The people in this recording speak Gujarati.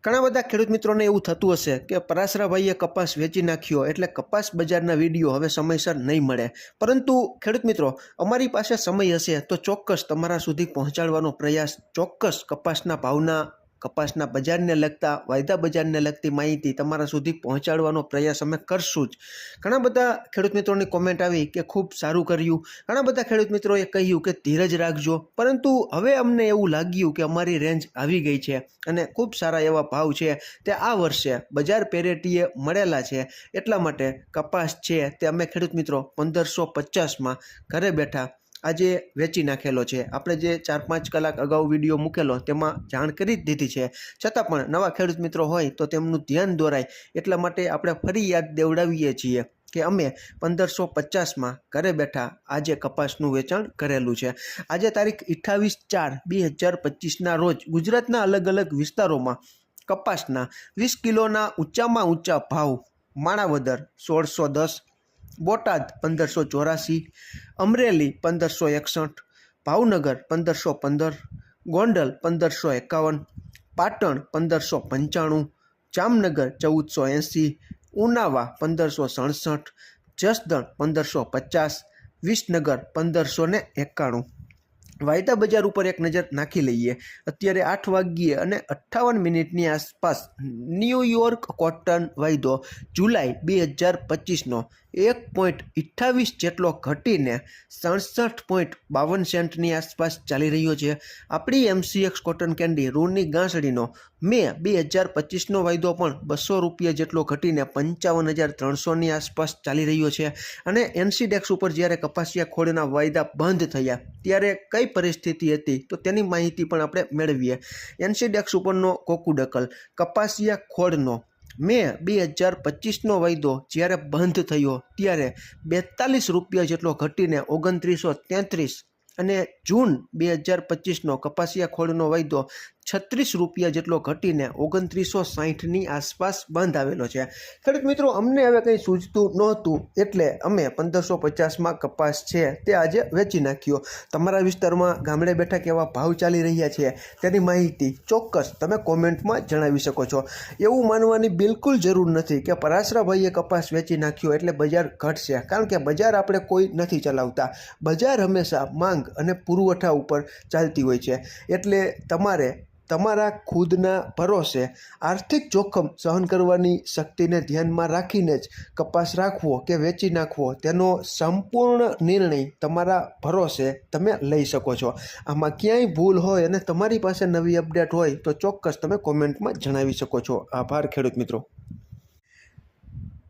ઘણા બધા ખેડૂત મિત્રોને એવું થતું હશે કે પરાશરાભાઈએ કપાસ વેચી નાખ્યો એટલે કપાસ બજારના વિડીયો હવે સમયસર નહીં મળે, પરંતુ ખેડૂત મિત્રો અમારી પાસે સમય હશે તો ચોક્કસ તમારા સુધી પહોંચાડવાનો પ્રયાસ ચોક્કસ કપાસના ભાવના, કપાસના બજારને લગતા, વાયદા બજારને લગતી માહિતી તમારા સુધી પહોંચાડવાનો પ્રયાસ અમે કરશું જ. ઘણા બધા ખેડૂત મિત્રોની કોમેન્ટ આવી કે ખૂબ સારું કર્યું, ઘણા બધા ખેડૂત મિત્રોએ કહ્યું કે ધીરજ રાખજો, પરંતુ હવે અમને એવું લાગ્યું કે અમારી રેન્જ આવી ગઈ છે અને ખૂબ સારા એવા ભાવ છે તે આ વર્ષે બજાર પેરેટીએ મળેલા છે, એટલા માટે કપાસ છે તે અમે ખેડૂત મિત્રો 1550માં ઘરે બેઠા આજે વેચી નાખેલો છે. આપણે જે 4-5 કલાક અગાઉ વિડીયો મૂકેલો તેમાં જાણ કરી જ દીધી છે, છતાં પણ નવા ખેડૂત મિત્રો હોય તો તેમનું ધ્યાન દોરાય એટલા માટે આપણે ફરી યાદ દેવડાવીએ છીએ કે અમે 1550માં ઘરે બેઠા આજે કપાસનું વેચાણ કરેલું છે. આજે તારીખ 28/4/2025ના રોજ ગુજરાતના અલગ અલગ વિસ્તારોમાં કપાસના 20 કિલોના ઊંચામાં ઊંચા ભાવ માણાવદર 1610, બોટાદ 1584, અમરેલી 1561, ભાવનગર 1515, ગોંડલ 1551, પાટણ 1595, જામનગર 1480, ઉનાવા 1567, જસદણ 1550, વિસનગર 1591. વાયદા બજાર ઉપર એક નજર નાખી લઈએ. અત્યારે 8:58 આસપાસ ન્યૂયોર્ક કોટન વાયદો જુલાઈ 2025નો 1.28 જેટલો ઘટીને 67.52 સેન્ટની આસપાસ ચાલી રહ્યો છે. આપણી MCX કોટન કેન્ડી રૂની ગાંસડીનો મે 2025નો વાયદો પણ 200 રૂપિયા જેટલો ઘટીને 55,300ની આસપાસ ચાલી રહ્યો છે. અને NCDEX ઉપર જ્યારે કપાસિયા ખોળના વાયદા બંધ થયા ત્યારે કઈ પરિસ્થિતિ હતી તો તેની માહિતી પણ આપણે મેળવીએ. NCDEX ઉપરનો કોકુડકલ કપાસિયા ખોળનો મે 2025નો વાયદો જ્યારે બંધ થયો ત્યારે 42 રૂપિયા જેટલો ઘટીને 2933 અને જૂન 2025નો કપાસિયા ખોળનો વાયદો 36 રૂપિયા જેટલો ઘટીને 2960ની આસપાસ બંધ આવેલો છે. ખેડૂત મિત્રો અમને હવે કંઈ સૂઝતું નહોતું એટલે અમે 1550માં કપાસ છે તે આજે વેચી નાખ્યો. તમારા વિસ્તારમાં ગામડે બેઠા કેવા ભાવ ચાલી રહ્યા છે તેની માહિતી ચોક્કસ તમે કોમેન્ટમાં જણાવી શકો છો. એવું માનવાની બિલકુલ જરૂર નથી કે પરાશરાભાઈએ કપાસ વેચી નાખ્યો એટલે બજાર ઘટશે, કારણ કે બજાર આપણે કોઈ નથી ચલાવતા. બજાર હંમેશા માંગ અને પુરવઠા ઉપર ચાલતી હોય છે, એટલે તમારે તમારા ખુદના ભરોસે આર્થિક જોખમ સહન કરવાની શક્તિને ધ્યાનમાં રાખીને જ કપાસ રાખવો કે વેચી નાખવો તેનો સંપૂર્ણ નિર્ણય તમારા ભરોસે તમે લઈ શકો છો. આમાં ક્યાંય ભૂલ હોય અને તમારી પાસે નવી અપડેટ હોય તો ચોક્કસ તમે કોમેન્ટમાં જણાવી શકો છો. આભાર ખેડૂત મિત્રો.